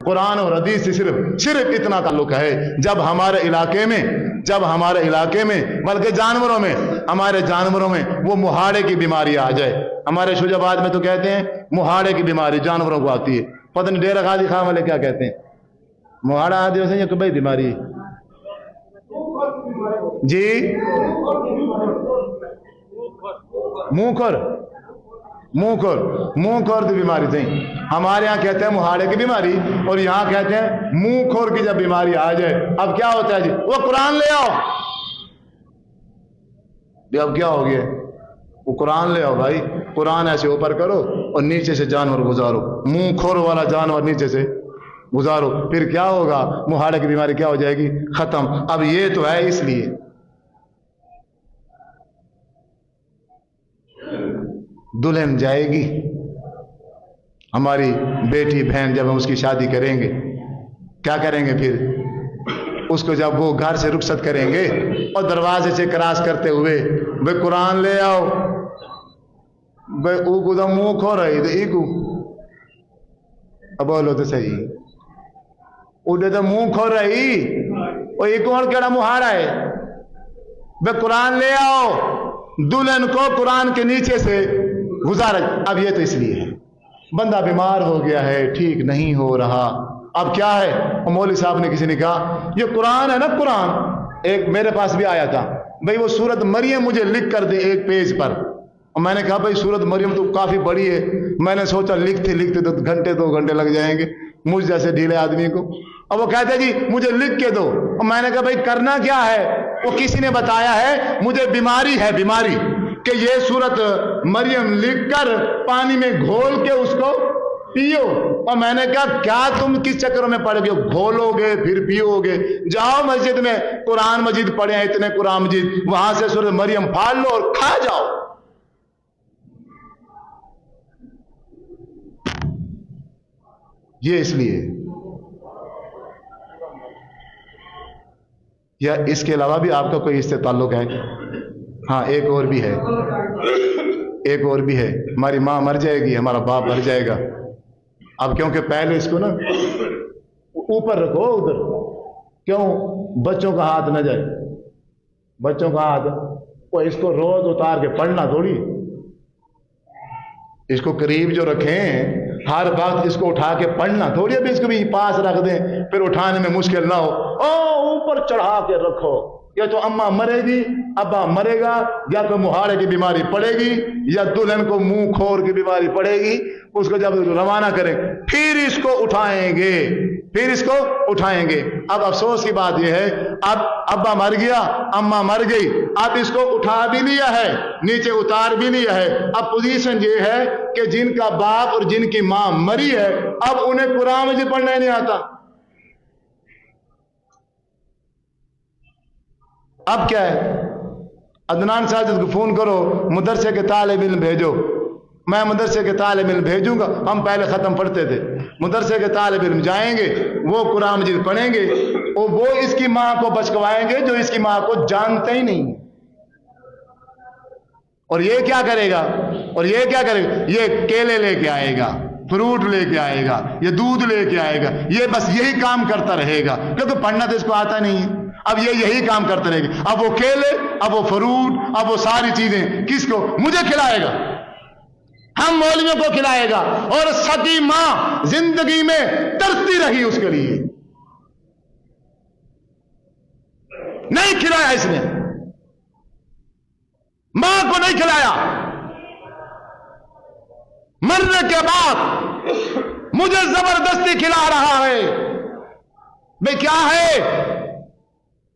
قرآن اور حدیث سے صرف اتنا تعلق ہے جب ہمارے علاقے میں بلکہ ہمارے جانوروں میں وہ مہاڑے کی بیماری آ جائے. ہمارے شجاباد میں تو کہتے ہیں مہاڑے کی بیماری جانوروں کو آتی ہے. پتہ نہیں ڈیرہ غازی خان والے کیا کہتے ہیں, مہاڑا آدھی سے یہ کوئی بیماری جی منہ کھور کی بیماری تھی. ہمارے یہاں کہتے ہیں مہاڑے کی بیماری اور یہاں کہتے ہیں منہ کھور کی جب بیماری آ جائے اب کیا ہوتا ہے جی, وہ قرآن لے آؤ. اب کیا ہو گیا, وہ قرآن لے آؤ بھائی. قرآن ایسے اوپر کرو اور نیچے سے جانور گزارو, منہ کھور والا جانور نیچے سے گزارو, پھر کیا ہوگا, مہاڑے کی بیماری کیا ہو جائے گی, ختم. اب یہ تو ہے اس لیے دلہن جائے گی, ہماری بیٹی بہن جب ہم اس کی شادی کریں گے کیا کریں گے, پھر اس کو جب وہ گھر سے رخصت کریں گے اور دروازے سے کراس کرتے ہوئے بھائی قرآن لے آؤ, بھائی او کو تو منہ کھو رہی تو ایکو اب بولو تو صحیح, اڈے تو منہ کھو رہی اور ایک اور کیڑا مہارا ہے. بھائی قرآن لے آؤ, دلہن کو قرآن کے نیچے سے گزارا. اب یہ تو اس لیے ہے بندہ بیمار ہو گیا ہے, ٹھیک نہیں ہو رہا, اب کیا ہے, مولوی صاحب نے کسی نے کہا یہ قرآن ہے نا, قرآن ایک میرے پاس بھی آیا تھا, بھئی وہ سورت مریم مجھے لکھ کر دے ایک پیج پر. اور میں نے کہا بھئی سورت مریم تو کافی بڑی ہے, میں نے سوچا لکھتے تو گھنٹے 2 گھنٹے لگ جائیں گے مجھ جیسے ڈھیلے آدمی کو. اور وہ کہتے جی مجھے لکھ کے دو, اور میں نے کہا بھئی کرنا کیا ہے, وہ کسی نے بتایا ہے مجھے بیماری کہ یہ سورت مریم لکھ کر پانی میں گھول کے اس کو پیو. اور میں نے کہا کیا تم کس چکروں میں پڑھو گے, گھولو گے پھر پیو گے, جاؤ مسجد میں قرآن مجید پڑھے ہیں اتنے قرآن مجید, وہاں سے سورت مریم پھاڑ لو اور کھا جاؤ. یہ اس لیے, یا اس کے علاوہ بھی آپ کا کوئی اس سے تعلق ہے؟ ہاں ایک اور بھی ہے, ہماری ماں مر جائے گی, ہمارا باپ مر جائے گا. اب کیونکہ پہلے اس کو نا اوپر رکھو ادھر, کیوں, بچوں کا ہاتھ نہ جائے, بچوں کا ہاتھ وہ اس کو روز اتار کے پڑھنا تھوڑی, اس کو قریب جو رکھیں ہر وقت اس کو اٹھا کے پڑھنا تھوڑی, ابھی اس کو بھی پاس رکھ دیں پھر اٹھانے میں مشکل نہ ہو, اوپر چڑھا کے رکھو. یا تو اماں مرے گی, ابا مرے گا, یا تو مہاڑے کی بیماری پڑے گی, یا دلہن کو منہ کھور کی بیماری پڑے گی. اس کو جب روانہ کریں پھر اس کو اٹھائیں گے. اب افسوس کی بات یہ ہے, اب ابا مر گیا, اماں مر گئی, اب اس کو اٹھا بھی لیا ہے, نیچے اتار بھی لیا ہے. اب پوزیشن یہ ہے کہ جن کا باپ اور جن کی ماں مری ہے اب انہیں قرآن مجید پڑھنا نہیں آتا. اب کیا ہے, عدنان ساجد کو فون کرو مدرسے کے طالب علم بھیجو, میں مدرسے کے طالب علم بھیجوں گا. ہم پہلے ختم پڑھتے تھے, مدرسے کے طالب علم جائیں گے, وہ قرآن مجید پڑھیں گے, اور وہ اس کی ماں کو بچکوائیں گے جو اس کی ماں کو جانتے ہی نہیں. اور یہ کیا کرے گا, یہ کیلے لے کے آئے گا, فروٹ لے کے آئے گا, یہ دودھ لے کے آئے گا, یہ بس یہی کام کرتا رہے گا, کیونکہ پڑھنا تو اس کو آتا نہیں ہے. اب یہ یہی کام کرتا رہے گا, اب وہ کیلے, اب وہ فروٹ, اب وہ ساری چیزیں کس کو, مجھے کھلائے گا, ہم مولویوں کو کھلائے گا. اور سکی ماں زندگی میں ترستی رہی اس کے لیے, نہیں کھلایا اس نے, ماں کو نہیں کھلایا. مرنے کے بعد مجھے زبردستی کھلا رہا ہے. بھئی کیا ہے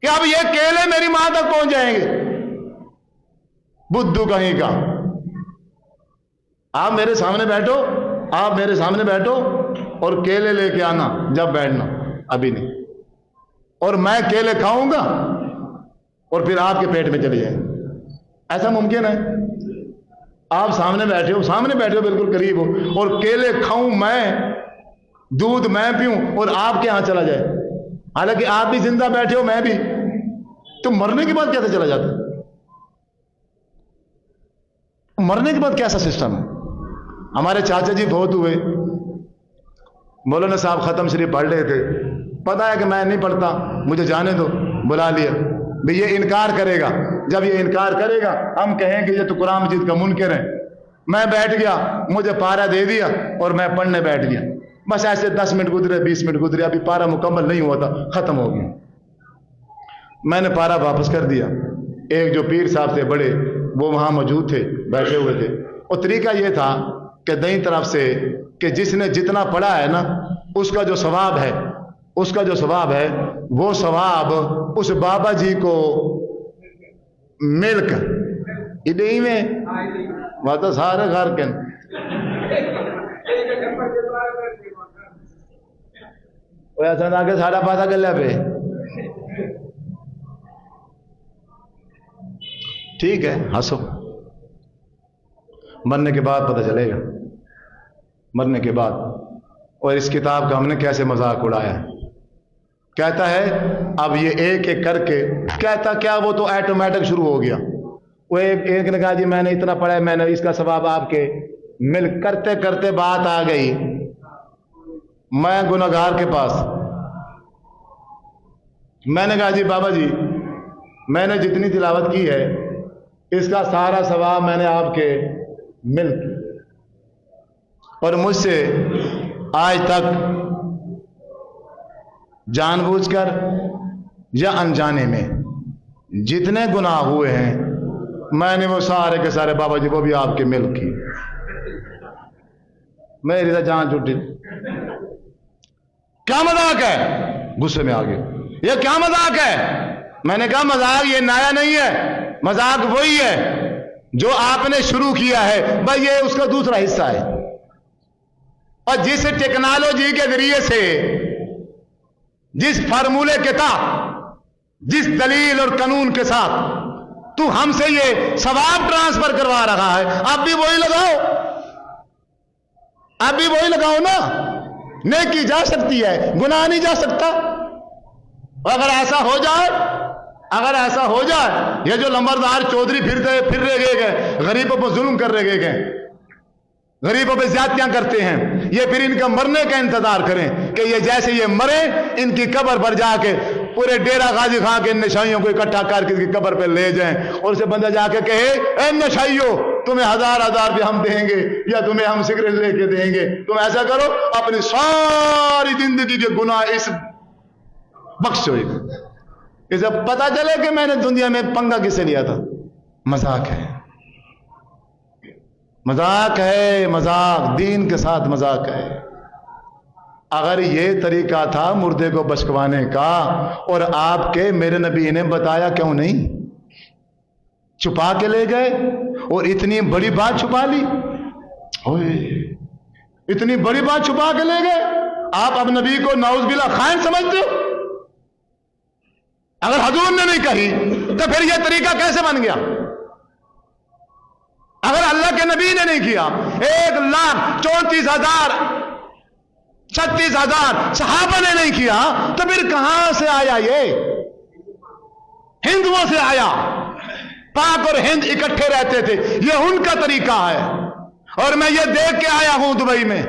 کہ اب یہ کیلے میری ماں تک پہنچ جائیں گے. بدھو کہیں کا, آپ میرے سامنے بیٹھو اور کیلے لے کے آنا جب بیٹھنا, ابھی نہیں. اور میں کیلے کھاؤں گا اور پھر آپ کے پیٹ میں چلے جائیں. ایسا ممکن ہے؟ آپ سامنے بیٹھے ہو بالکل قریب ہو, اور کیلے کھاؤں میں, دودھ میں پیوں اور آپ کے ہاں چلا جائے, حالانکہ آپ بھی زندہ بیٹھے ہو, میں بھی, تو مرنے کے بعد کیسے چلا جاتا؟ مرنے کے بعد کیسا سسٹم ہے؟ ہمارے چاچا جی بہت ہوئے, مولانا صاحب ختم شریف پڑھ رہے تھے، پتا ہے کہ میں نہیں پڑھتا، مجھے جانے دو، بلا لیا بھی یہ انکار کرے گا، جب یہ انکار کرے گا ہم کہیں کہ یہ تو قرآن مجید کا منکر ہے۔ میں بیٹھ گیا، مجھے پارا دے دیا اور میں پڑھنے بیٹھ گیا، بس ایسے 10 منٹ گزرے 20 منٹ گزرے، ابھی پارا مکمل نہیں ہوا تھا، ختم ہو گیا۔ میں نے پارا واپس کر دیا۔ ایک جو پیر صاحب تھے بڑے، وہ وہاں موجود تھے، بیٹھے ہوئے تھے، اور طریقہ یہ تھا کہ دائیں طرف سے کہ جس نے جتنا پڑھا ہے نا اس کا جو ثواب ہے، اس کا جو ثواب ہے وہ ثواب اس بابا جی کو مل کر ادھے میں وہ تو سارے گھر کے ایسا نہ کہ سارا پاسا کر لیا پہ ٹھیک ہے، ہنسو، مرنے کے بعد پتہ چلے گا، مرنے کے بعد۔ اور اس کتاب کا ہم نے کیسے مذاق اڑایا ہے۔ کہتا ہے اب یہ ایک ایک کر کے، کہتا کیا وہ تو ایٹومیٹک شروع ہو گیا۔ وہ ایک نے کہا جی میں نے اتنا پڑھا ہے، میں نے اس کا ثواب آپ کے مل کرتے کرتے بات آ گئی میں گنہگار کے پاس۔ میں نے کہا جی بابا جی میں نے جتنی تلاوت کی ہے اس کا سارا ثواب میں نے آپ کے مل، اور مجھ سے آج تک جان بوجھ کر یا انجانے میں جتنے گناہ ہوئے ہیں میں نے وہ سارے کے سارے بابا جی وہ بھی آپ کے مل کی۔ میری تو جان چھوٹی، کیا مذاق ہے؟ غصے میں آ گئے، یہ کیا مذاق ہے؟ میں نے کہا مذاق یہ نیا نہیں ہے، مذاق وہی ہے جو آپ نے شروع کیا ہے، بھائی یہ اس کا دوسرا حصہ ہے۔ اور جس ٹیکنالوجی کے ذریعے سے، جس فارمولے کے تحت، جس دلیل اور قانون کے ساتھ تو ہم سے یہ ثواب ٹرانسفر کروا رہا ہے، اب بھی وہی لگاؤ، اب بھی وہی لگاؤ نا۔ نیکی جا سکتی ہے، گناہ نہیں جا سکتا۔ اگر ایسا ہو جائے، اگر ایسا ہو جائے، یہ جو لمبردار چودھری پھر رہے گئے، غریبوں پر ظلم کر رہے گئے، غریبوں پہ زیادتیاں کرتے ہیں، یہ پھر ان کا مرنے کا انتظار کریں کہ یہ جیسے یہ مرے ان کی قبر پر جا کے پورے ڈیرہ غازی خان کے نشائیوں کو اکٹھا کر کے قبر پہ لے جائیں، اور اسے بندہ جا کے کہے اے نشائیوں تمہیں 1000 روپے ہم دیں گے یا تمہیں ہم سگریٹ لے کے دیں گے، تم ایسا کرو اپنی ساری زندگی کے گناہ اس بخشو۔ اسے پتا چلے کہ میں نے دنیا میں پنگا کس سے لیا تھا۔ مذاق ہے، مذاق ہے، مذاق دین کے ساتھ مذاق ہے۔ اگر یہ طریقہ تھا مردے کو بچکوانے کا اور آپ کے میرے نبی نے بتایا کیوں نہیں؟ چھپا کے لے گئے اور اتنی بڑی بات چھپا لی، اتنی بڑی بات چھپا کے لے گئے۔ آپ اب نبی کو نعوذ باللہ خائن سمجھتے ہو؟ اگر حضور نے نہیں کہی تو پھر یہ طریقہ کیسے بن گیا؟ اگر اللہ کے نبی نے نہیں کیا، 1,34,000 36,000 صحابہ نے نہیں کیا، تو پھر کہاں سے آیا؟ یہ ہندوؤں سے آیا۔ پاک اور ہند اکٹھے رہتے تھے، یہ ان کا طریقہ ہے، اور میں یہ دیکھ کے آیا ہوں دبئی میں،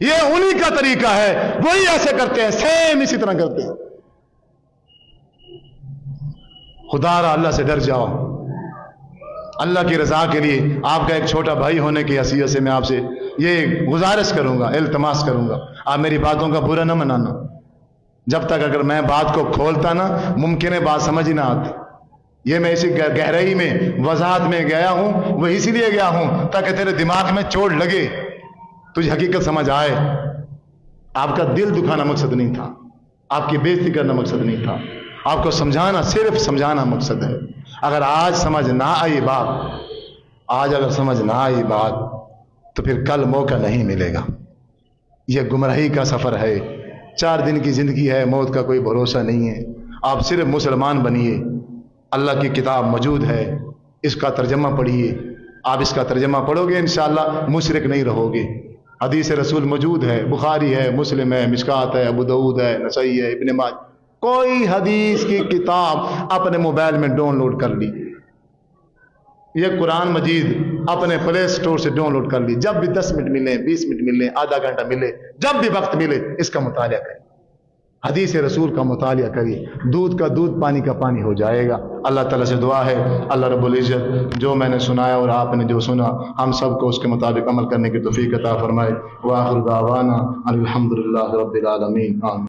یہ انہی کا طریقہ ہے، وہی ایسے کرتے ہیں، سیم اسی طرح کرتے ہیں۔ خدا را اللہ سے ڈر جاؤ، اللہ کی رضا کے لیے۔ آپ کا ایک چھوٹا بھائی ہونے کی حیثیت سے میں آپ سے یہ گزارش کروں گا، التماس کروں گا، آپ میری باتوں کا برا نہ منانا۔ جب تک اگر میں بات کو کھولتا نا ممکن ہے بات سمجھ ہی نہ آتی۔ یہ میں اسی گہرائی میں وضاحت میں گیا ہوں، وہ اسی لیے گیا ہوں تاکہ تیرے دماغ میں چوٹ لگے، تجھے حقیقت سمجھ آئے۔ آپ کا دل دکھانا مقصد نہیں تھا، آپ کی بےزتی کرنا مقصد نہیں تھا، آپ کو سمجھانا، صرف سمجھانا مقصد ہے۔ اگر آج سمجھ نہ آئی بات، آج اگر سمجھ نہ آئی بات تو پھر کل موقع نہیں ملے گا۔ یہ گمراہی کا سفر ہے، 4 دن کی زندگی ہے، موت کا کوئی بھروسہ نہیں ہے۔ آپ صرف مسلمان بنیے، اللہ کی کتاب موجود ہے، اس کا ترجمہ پڑھیے۔ آپ اس کا ترجمہ پڑھو گے انشاءاللہ مشرک نہیں رہو گے۔ حدیث رسول موجود ہے، بخاری ہے، مسلم ہے، مشکات ہے، ابو داؤد ہے، نسائی ہے، ابن ماجہ۔ کوئی حدیث کی کتاب اپنے موبائل میں ڈاؤن لوڈ کر لی، یہ قرآن مجید اپنے پلے اسٹور سے ڈاؤن لوڈ کر لی. جب بھی 10 منٹ ملے، 20 منٹ ملے، آدھا گھنٹہ ملے، جب بھی وقت ملے اس کا مطالعہ کریں، حدیث رسول کا مطالعہ کریے. دودھ کا دودھ، پانی کا پانی ہو جائے گا. اللہ تعالیٰ سے دعا ہے اللہ رب العزت جو میں نے سنایا اور آپ نے جو سنا ہم سب کو اس کے مطابق عمل کرنے کی توفیق عطا فرمائے. وآخر دعوانا الحمدللہ رب العالمین. آمین.